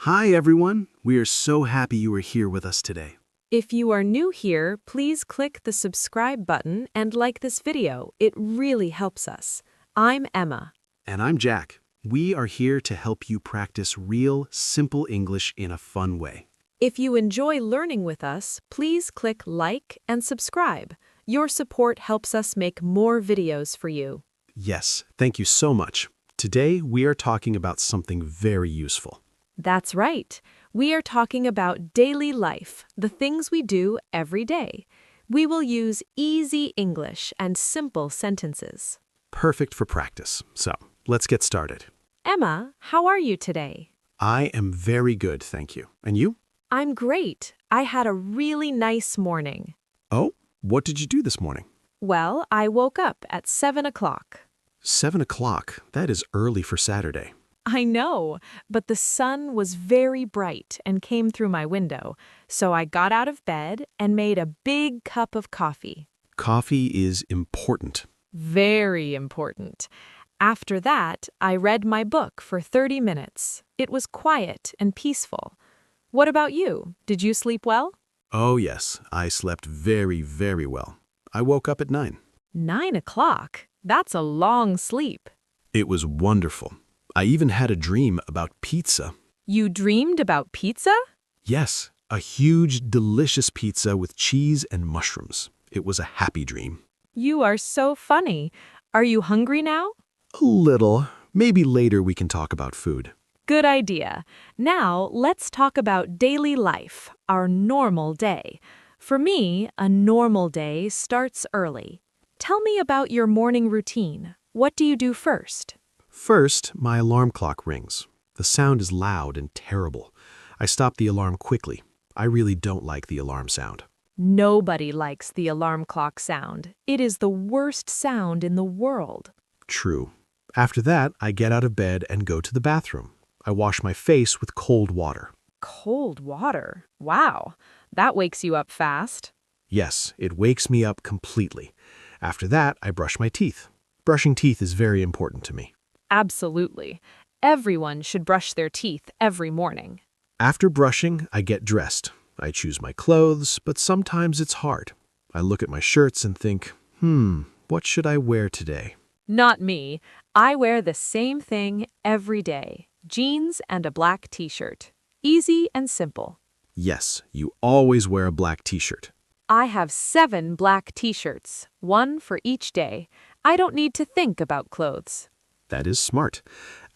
Hi, everyone. We are so happy you are here with us today. If you are new here, please click the subscribe button and like this video. It really helps us. I'm Emma. And I'm Jack. We are here to help you practice real, simple English in a fun way. If you enjoy learning with us, please click like and subscribe. Your support helps us make more videos for you. Yes, thank you so much. Today, we are talking about something very useful. That's right. We are talking about daily life, the things we do every day. We will use easy English and simple sentences. Perfect for practice. So, let's get started. Emma, how are you today? I am very good, thank you. And you? I'm great. I had a really nice morning. Oh, what did you do this morning? Well, I woke up at 7 o'clock. 7 o'clock. That is early for Saturday. I know, but the sun was very bright and came through my window, so I got out of bed and made a big cup of coffee. Coffee is important. Very important. After that, I read my book for 30 minutes. It was quiet and peaceful. What about you? Did you sleep well? Oh yes, I slept very, very well. I woke up at 9. 9 o'clock? That's a long sleep. It was wonderful. I even had a dream about pizza. You dreamed about pizza? Yes, a huge, delicious pizza with cheese and mushrooms. It was a happy dream. You are so funny. Are you hungry now? A little. Maybe later we can talk about food. Good idea. Now, let's talk about daily life, our normal day. For me, a normal day starts early. Tell me about your morning routine. What do you do first? First, my alarm clock rings. The sound is loud and terrible. I stop the alarm quickly. I really don't like the alarm sound. Nobody likes the alarm clock sound. It is the worst sound in the world. True. After that, I get out of bed and go to the bathroom. I wash my face with cold water. Cold water? Wow, that wakes you up fast. Yes, it wakes me up completely. After that, I brush my teeth. Brushing teeth is very important to me. Absolutely. Everyone should brush their teeth every morning. After brushing, I get dressed. I choose my clothes, but sometimes it's hard. I look at my shirts and think, what should I wear today? Not me. I wear the same thing every day. Jeans and a black t-shirt. Easy and simple. Yes, you always wear a black t-shirt. I have 7 black t-shirts, 1 for each day. I don't need to think about clothes. That is smart.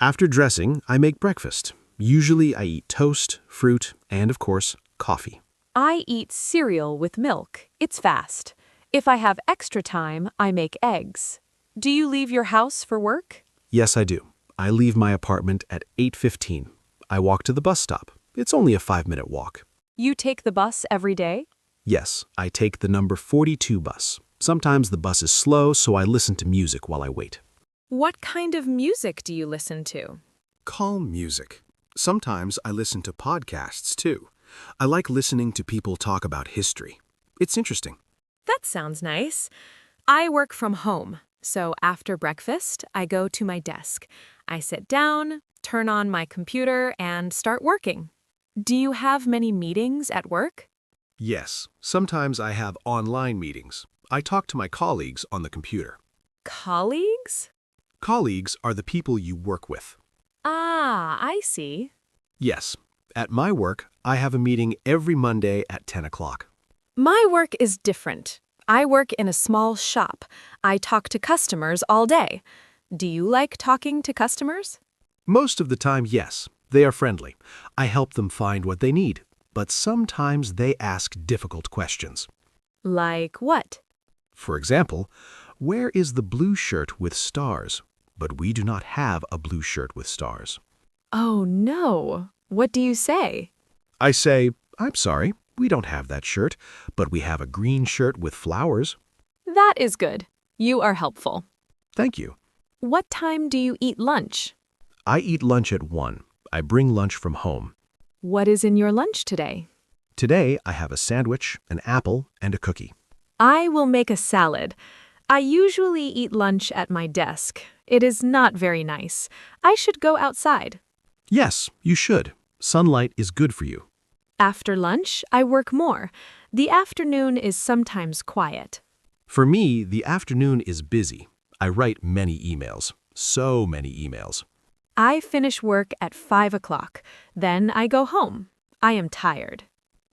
After dressing, I make breakfast. Usually I eat toast, fruit, and of course, coffee. I eat cereal with milk. It's fast. If I have extra time, I make eggs. Do you leave your house for work? Yes, I do. I leave my apartment at 8:15. I walk to the bus stop. It's only a 5-minute walk. You take the bus every day? Yes, I take the number 42 bus. Sometimes the bus is slow, so I listen to music while I wait. What kind of music do you listen to? Calm music. Sometimes I listen to podcasts too. I like listening to people talk about history. It's interesting. That sounds nice. I work from home, so after breakfast, I go to my desk. I sit down, turn on my computer, and start working. Do you have many meetings at work? Yes, sometimes I have online meetings. I talk to my colleagues on the computer. Colleagues? Colleagues are the people you work with. Ah, I see. Yes, at my work, I have a meeting every Monday at 10 o'clock. My work is different. I work in a small shop. I talk to customers all day. Do you like talking to customers? Most of the time, yes. They are friendly. I help them find what they need. But sometimes they ask difficult questions. Like what? For example, where is the blue shirt with stars? But we do not have a blue shirt with stars. Oh, no. What do you say? I say, I'm sorry, we don't have that shirt, but we have a green shirt with flowers. That is good. You are helpful. Thank you. What time do you eat lunch? I eat lunch at 1. I bring lunch from home. What is in your lunch today? Today, I have a sandwich, an apple, and a cookie. I will make a salad. I usually eat lunch at my desk. It is not very nice. I should go outside. Yes, you should. Sunlight is good for you. After lunch, I work more. The afternoon is sometimes quiet. For me, the afternoon is busy. I write many emails. So many emails. I finish work at 5 o'clock. Then I go home. I am tired.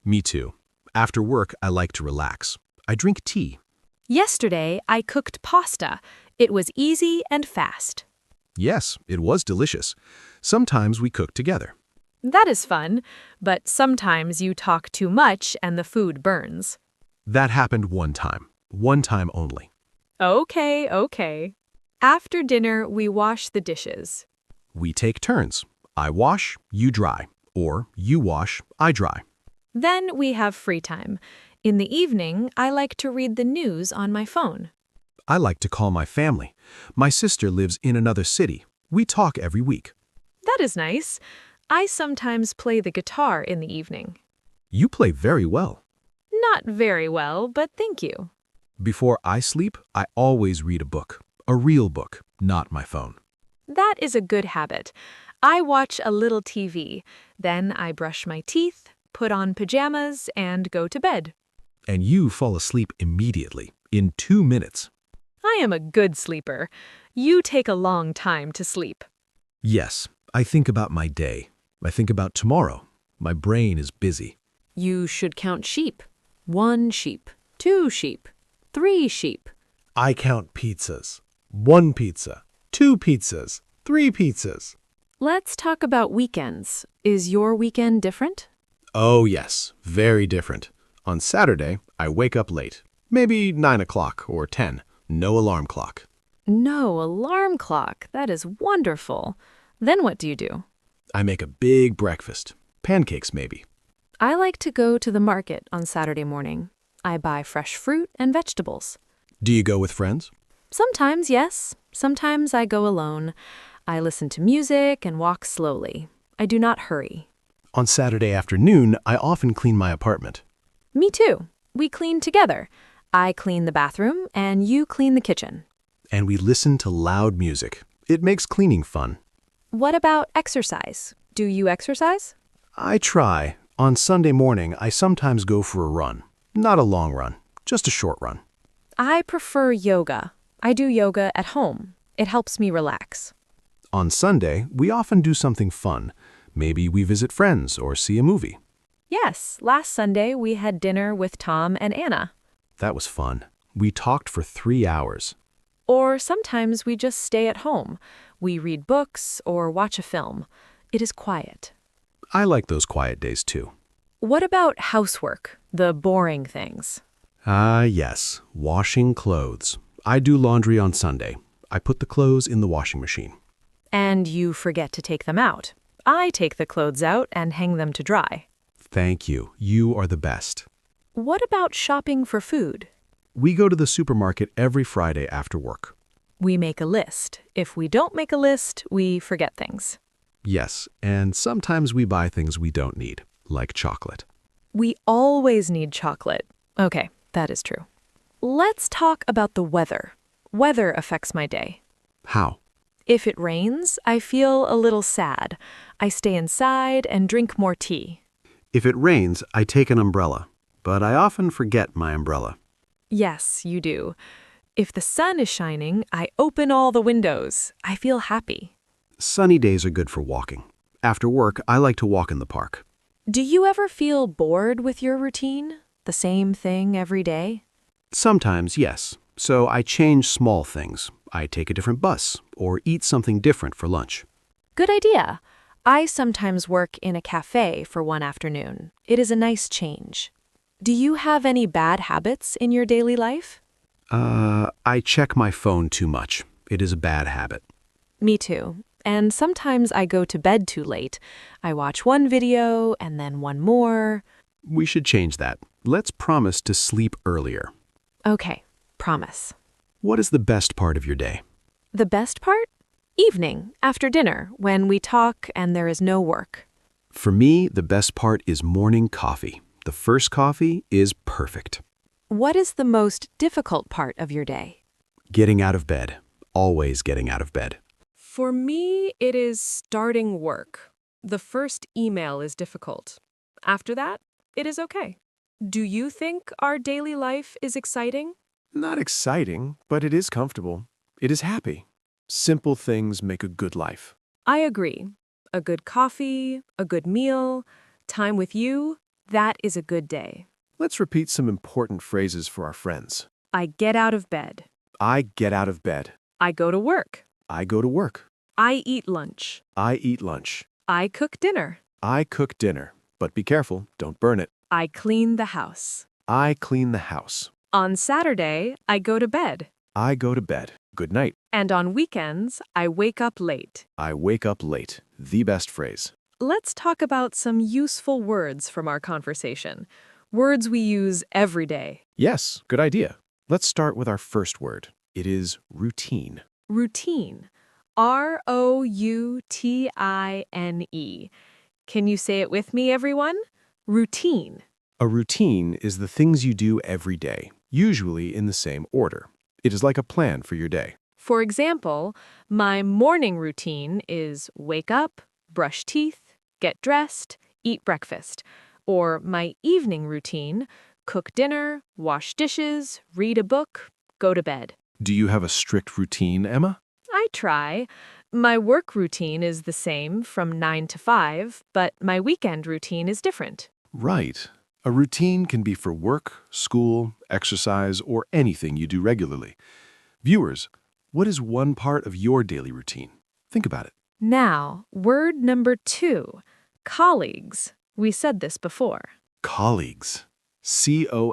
Me too. After work, I like to relax. I drink tea. Yesterday, I cooked pasta. It was easy and fast. Yes, it was delicious. Sometimes we cook together. That is fun, but sometimes you talk too much and the food burns. That happened one time only. Okay. After dinner, we wash the dishes. We take turns. I wash, you dry. Or you wash, I dry. Then we have free time. In the evening, I like to read the news on my phone. I like to call my family. My sister lives in another city. We talk every week. That is nice. I sometimes play the guitar in the evening. You play very well. Not very well, but thank you. Before I sleep, I always read a book. A real book, not my phone. That is a good habit. I watch a little TV. Then I brush my teeth, put on pajamas, and go to bed. And you fall asleep immediately, in 2 minutes. I am a good sleeper. You take a long time to sleep. Yes, I think about my day. I think about tomorrow. My brain is busy. You should count sheep. 1 sheep, 2 sheep, 3 sheep. I count pizzas. 1 pizza, 2 pizzas, 3 pizzas. Let's talk about weekends. Is your weekend different? Oh yes, very different. On Saturday, I wake up late. Maybe 9 o'clock or 10. No alarm clock. No alarm clock. That is wonderful. Then what do you do? I make a big breakfast. Pancakes, maybe. I like to go to the market on Saturday morning. I buy fresh fruit and vegetables. Do you go with friends? Sometimes, yes. Sometimes I go alone. I listen to music and walk slowly. I do not hurry. On Saturday afternoon, I often clean my apartment. Me too. We clean together. I clean the bathroom and you clean the kitchen. And we listen to loud music. It makes cleaning fun. What about exercise? Do you exercise? I try. On Sunday morning, I sometimes go for a run. Not a long run, just a short run. I prefer yoga. I do yoga at home. It helps me relax. On Sunday, we often do something fun. Maybe we visit friends or see a movie. Yes, last Sunday we had dinner with Tom and Anna. That was fun. We talked for 3 hours. Or sometimes we just stay at home. We read books or watch a film. It is quiet. I like those quiet days too. What about housework, the boring things? Yes, washing clothes. I do laundry on Sunday. I put the clothes in the washing machine. And you forget to take them out. I take the clothes out and hang them to dry. Thank you. You are the best. What about shopping for food? We go to the supermarket every Friday after work. We make a list. If we don't make a list, we forget things. Yes, and sometimes we buy things we don't need, like chocolate. We always need chocolate. Okay, that is true. Let's talk about the weather. Weather affects my day. How? If it rains, I feel a little sad. I stay inside and drink more tea. If it rains, I take an umbrella, but I often forget my umbrella. Yes, you do. If the sun is shining, I open all the windows. I feel happy. Sunny days are good for walking. After work, I like to walk in the park. Do you ever feel bored with your routine? The same thing every day? Sometimes, yes. So I change small things. I take a different bus or eat something different for lunch. Good idea. I sometimes work in a cafe for one afternoon. It is a nice change. Do you have any bad habits in your daily life? I check my phone too much. It is a bad habit. Me too. And sometimes I go to bed too late. I watch one video and then one more. We should change that. Let's promise to sleep earlier. Okay, promise. What is the best part of your day? The best part? Evening, after dinner, when we talk and there is no work. For me, the best part is morning coffee. The first coffee is perfect. What is the most difficult part of your day? Getting out of bed. Always getting out of bed. For me, it is starting work. The first email is difficult. After that, it is okay. Do you think our daily life is exciting? Not exciting, but it is comfortable. It is happy. Simple things make a good life. I agree. A good coffee, a good meal, time with you, that is a good day. Let's repeat some important phrases for our friends. I get out of bed. I get out of bed. I go to work. I go to work. I eat lunch. I eat lunch. I cook dinner. I cook dinner. But be careful, don't burn it. I clean the house. I clean the house. On Saturday, I go to bed. I go to bed. Good night. And on weekends, I wake up late. I wake up late. The best phrase. Let's talk about some useful words from our conversation. Words we use every day. Yes, good idea. Let's start with our first word. It is routine. Routine. R-O-U-T-I-N-E. Can you say it with me, everyone? Routine. A routine is the things you do every day, usually in the same order. It is like a plan for your day. For example, my morning routine is wake up, brush teeth, get dressed, eat breakfast. Or my evening routine, cook dinner, wash dishes, read a book, go to bed. Do you have a strict routine, Emma? I try. My work routine is the same from 9 to 5, but my weekend routine is different. Right. A routine can be for work, school, exercise, or anything you do regularly. Viewers, what is one part of your daily routine? Think about it. Now, word number 2, colleagues. We said this before. Colleagues. C-O-L-L-E-A-G-U-E-S.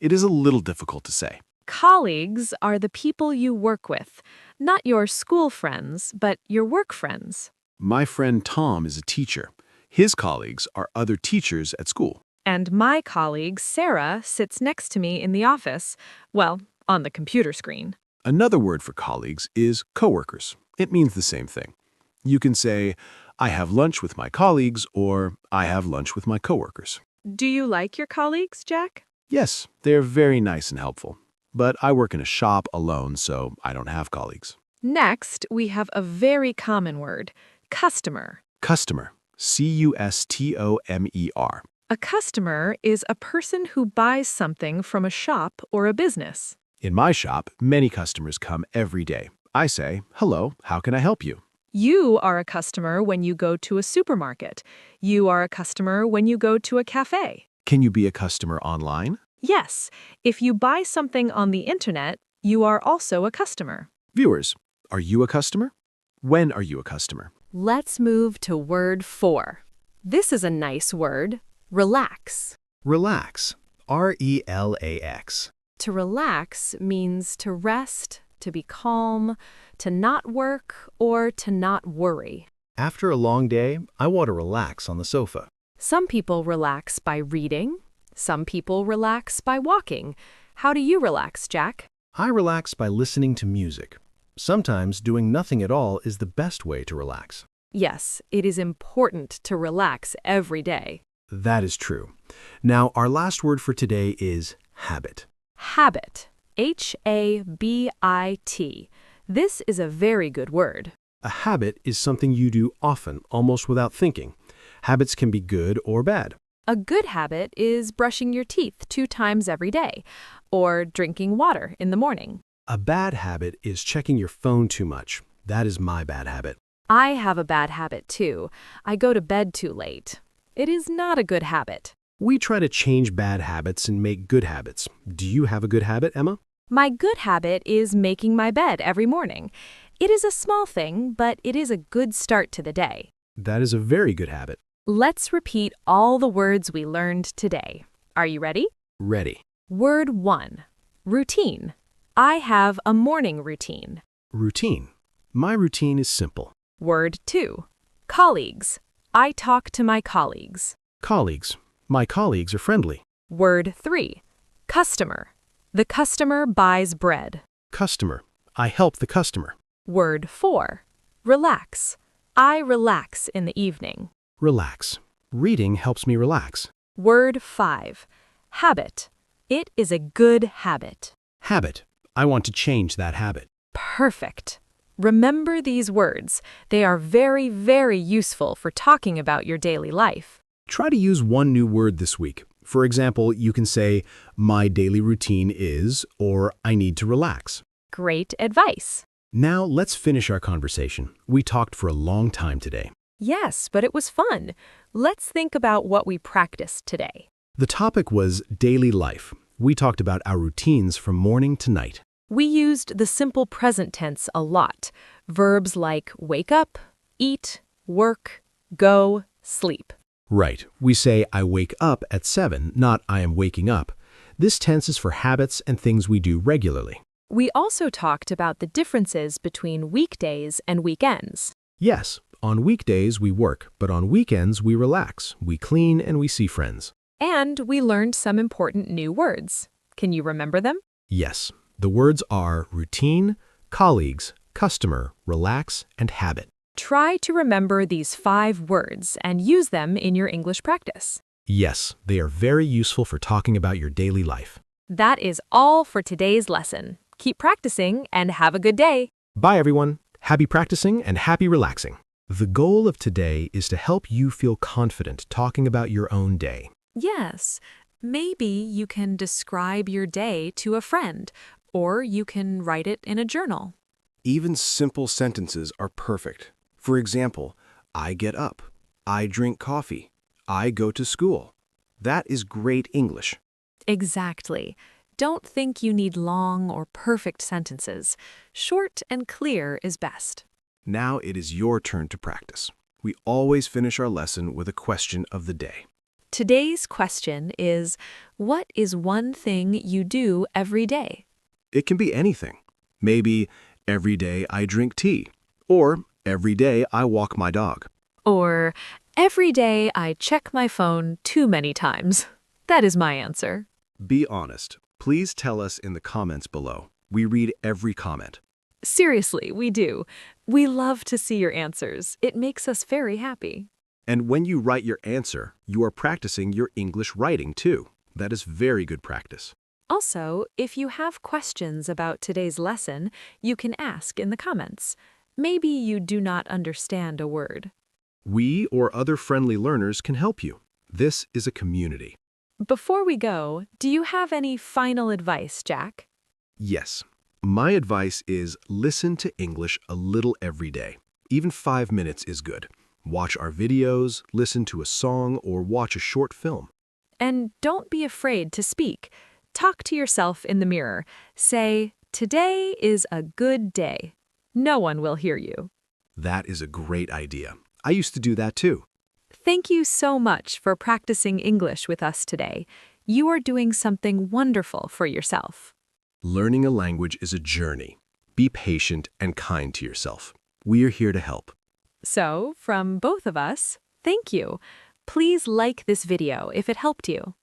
It is a little difficult to say. Colleagues are the people you work with, not your school friends, but your work friends. My friend Tom is a teacher. His colleagues are other teachers at school. And my colleague, Sarah, sits next to me in the office, well, on the computer screen. Another word for colleagues is coworkers. It means the same thing. You can say, I have lunch with my colleagues, or I have lunch with my coworkers. Do you like your colleagues, Jack? Yes, they're very nice and helpful. But I work in a shop alone, so I don't have colleagues. Next, we have a very common word, customer. Customer. C-U-S-T-O-M-E-R. A customer is a person who buys something from a shop or a business. In my shop, many customers come every day. I say, hello, how can I help you? You are a customer when you go to a supermarket. You are a customer when you go to a cafe. Can you be a customer online? Yes, if you buy something on the internet, you are also a customer. Viewers, are you a customer? When are you a customer? Let's move to word 4. This is a nice word, relax. Relax. R-E-L-A-X. To relax means to rest, to be calm, to not work, or to not worry. After a long day, I want to relax on the sofa. Some people relax by reading. Some people relax by walking. How do you relax, Jack? I relax by listening to music. Sometimes doing nothing at all is the best way to relax. Yes, it is important to relax every day. That is true. Now, our last word for today is habit. Habit. H-A-B-I-T. This is a very good word. A habit is something you do often, almost without thinking. Habits can be good or bad. A good habit is brushing your teeth 2 times every day, or drinking water in the morning. A bad habit is checking your phone too much. That is my bad habit. I have a bad habit too. I go to bed too late. It is not a good habit. We try to change bad habits and make good habits. Do you have a good habit, Emma? My good habit is making my bed every morning. It is a small thing, but it is a good start to the day. That is a very good habit. Let's repeat all the words we learned today. Are you ready? Ready. Word 1. Routine. I have a morning routine. Routine. My routine is simple. Word 2. Colleagues. I talk to my colleagues. Colleagues. My colleagues are friendly. Word 3. Customer. The customer buys bread. Customer. I help the customer. Word 4. Relax. I relax in the evening. Relax. Reading helps me relax. Word 5. Habit. It is a good habit. Habit. I want to change that habit. Perfect. Remember these words. They are very, very useful for talking about your daily life. Try to use one new word this week. For example, you can say, my daily routine is, or I need to relax. Great advice. Now let's finish our conversation. We talked for a long time today. Yes, but it was fun. Let's think about what we practiced today. The topic was daily life. We talked about our routines from morning to night. We used the simple present tense a lot. Verbs like wake up, eat, work, go, sleep. Right. We say, I wake up at 7, not I am waking up. This tense is for habits and things we do regularly. We also talked about the differences between weekdays and weekends. Yes, on weekdays we work, but on weekends we relax, we clean, and we see friends. And we learned some important new words. Can you remember them? Yes, the words are routine, colleagues, customer, relax, and habit. Try to remember these 5 words and use them in your English practice. Yes, they are very useful for talking about your daily life. That is all for today's lesson. Keep practicing and have a good day. Bye, everyone. Happy practicing and happy relaxing. The goal of today is to help you feel confident talking about your own day. Yes, maybe you can describe your day to a friend, or you can write it in a journal. Even simple sentences are perfect. For example, I get up. I drink coffee. I go to school. That is great English. Exactly. Don't think you need long or perfect sentences. Short and clear is best. Now it is your turn to practice. We always finish our lesson with a question of the day. Today's question is, what is one thing you do every day? It can be anything. Maybe every day I drink tea, or every day I walk my dog. Or, every day I check my phone too many times. That is my answer. Be honest. Please tell us in the comments below. We read every comment. Seriously, we do. We love to see your answers. It makes us very happy. And when you write your answer, you are practicing your English writing too. That is very good practice. Also, if you have questions about today's lesson, you can ask in the comments. Maybe you do not understand a word. We or other friendly learners can help you. This is a community. Before we go, do you have any final advice, Jack? Yes. My advice is listen to English a little every day. Even 5 minutes is good. Watch our videos, listen to a song, or watch a short film. And don't be afraid to speak. Talk to yourself in the mirror. Say, today is a good day. No one will hear you. That is a great idea. I used to do that too. Thank you so much for practicing English with us today. You are doing something wonderful for yourself. Learning a language is a journey. Be patient and kind to yourself. We are here to help. So, from both of us, thank you. Please like this video if it helped you.